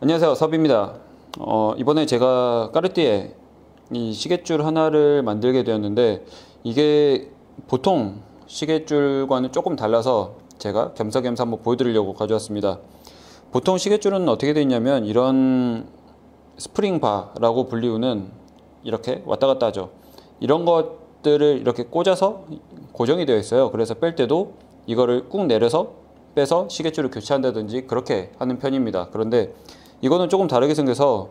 안녕하세요, 섭입니다. 이번에 제가 까르띠에 이 시계줄 하나를 만들게 되었는데, 이게 보통 시계줄과는 조금 달라서 제가 겸사겸사 한번 보여드리려고 가져왔습니다. 보통 시계줄은 어떻게 되어 있냐면, 이런 스프링바라고 불리우는, 이렇게 왔다 갔다 하죠. 이런 것들을 이렇게 꽂아서 고정이 되어 있어요. 그래서 뺄 때도 이거를 꾹 내려서 빼서 시계줄을 교체한다든지 그렇게 하는 편입니다. 그런데 이거는 조금 다르게 생겨서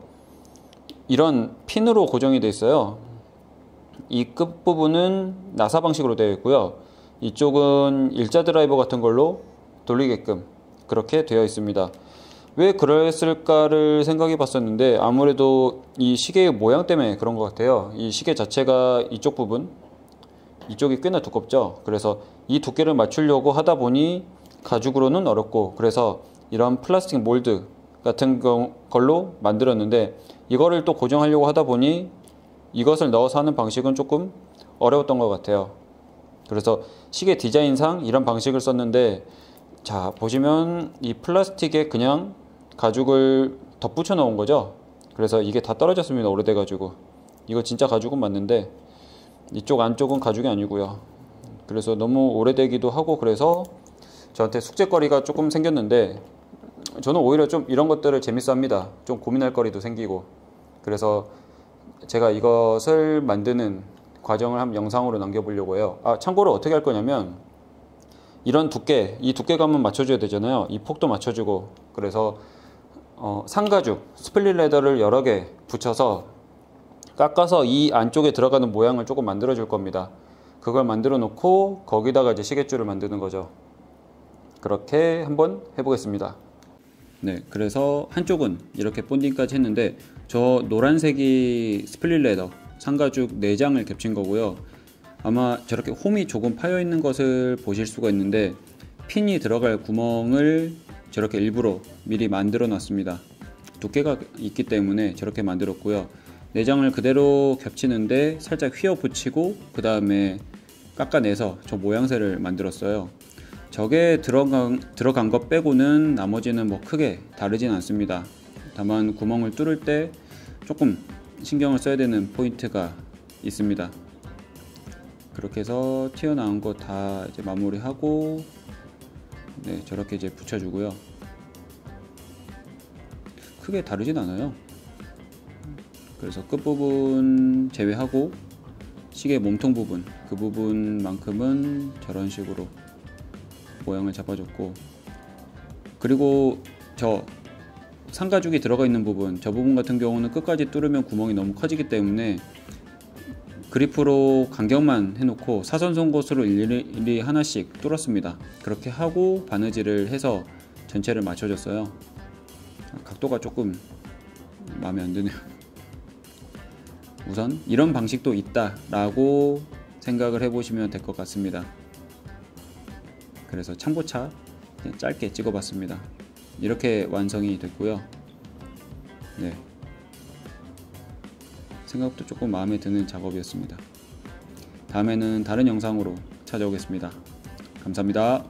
이런 핀으로 고정이 되어 있어요. 이 끝부분은 나사 방식으로 되어 있고요. 이쪽은 일자 드라이버 같은 걸로 돌리게끔 그렇게 되어 있습니다. 왜 그랬을까를 생각해 봤었는데, 아무래도 이 시계의 모양 때문에 그런 것 같아요. 이 시계 자체가 이쪽 부분, 이쪽이 꽤나 두껍죠. 그래서 이 두께를 맞추려고 하다 보니 가죽으로는 어렵고, 그래서 이런 플라스틱 몰드 같은 걸로 만들었는데, 이거를 또 고정하려고 하다 보니 이것을 넣어서 하는 방식은 조금 어려웠던 것 같아요. 그래서 시계 디자인상 이런 방식을 썼는데, 자 보시면 이 플라스틱에 그냥 가죽을 덧붙여 놓은 거죠. 그래서 이게 다 떨어졌습니다. 오래돼 가지고. 이거 진짜 가죽은 맞는데 이쪽 안쪽은 가죽이 아니고요. 그래서 너무 오래되기도 하고, 그래서 저한테 숙제거리가 조금 생겼는데, 저는 오히려 좀 이런 것들을 재밌어 합니다. 좀 고민할 거리도 생기고. 그래서 제가 이것을 만드는 과정을 한번 영상으로 남겨보려고 해요. 참고로 어떻게 할 거냐면, 이런 두께, 이 두께감은 맞춰줘야 되잖아요. 이 폭도 맞춰주고. 그래서 상가죽, 스플릿 레더를 여러 개 붙여서 깎아서 이 안쪽에 들어가는 모양을 조금 만들어 줄 겁니다. 그걸 만들어 놓고 거기다가 이제 시계줄을 만드는 거죠. 그렇게 한번 해보겠습니다. 네, 그래서 한쪽은 이렇게 본딩까지 했는데, 저 노란색이 스플릿 레더 상가죽 4장을 겹친 거고요. 아마 저렇게 홈이 조금 파여 있는 것을 보실 수가 있는데, 핀이 들어갈 구멍을 저렇게 일부러 미리 만들어 놨습니다. 두께가 있기 때문에 저렇게 만들었고요. 4장을 그대로 겹치는데 살짝 휘어 붙이고 그 다음에 깎아내서 저 모양새를 만들었어요. 저게 들어간 것 빼고는 나머지는 뭐 크게 다르진 않습니다. 다만 구멍을 뚫을 때 조금 신경을 써야 되는 포인트가 있습니다. 그렇게 해서 튀어나온 거 다 이제 마무리하고, 네, 저렇게 이제 붙여주고요. 크게 다르진 않아요. 그래서 끝부분 제외하고 시계 몸통 부분, 그 부분만큼은 저런 식으로 모양을 잡아줬고, 그리고 저 상가죽이 들어가 있는 부분, 저 부분 같은 경우는 끝까지 뚫으면 구멍이 너무 커지기 때문에 그리프로 간격만 해놓고 사선선 곳으로 일일이 하나씩 뚫었습니다. 그렇게 하고 바느질을 해서 전체를 맞춰줬어요. 각도가 조금 마음에 안 드네요. 우선 이런 방식도 있다 라고 생각을 해보시면 될 것 같습니다. 그래서 참고차 짧게 찍어봤습니다. 이렇게 완성이 됐고요. 네, 생각보다 조금 마음에 드는 작업이었습니다. 다음에는 다른 영상으로 찾아오겠습니다. 감사합니다.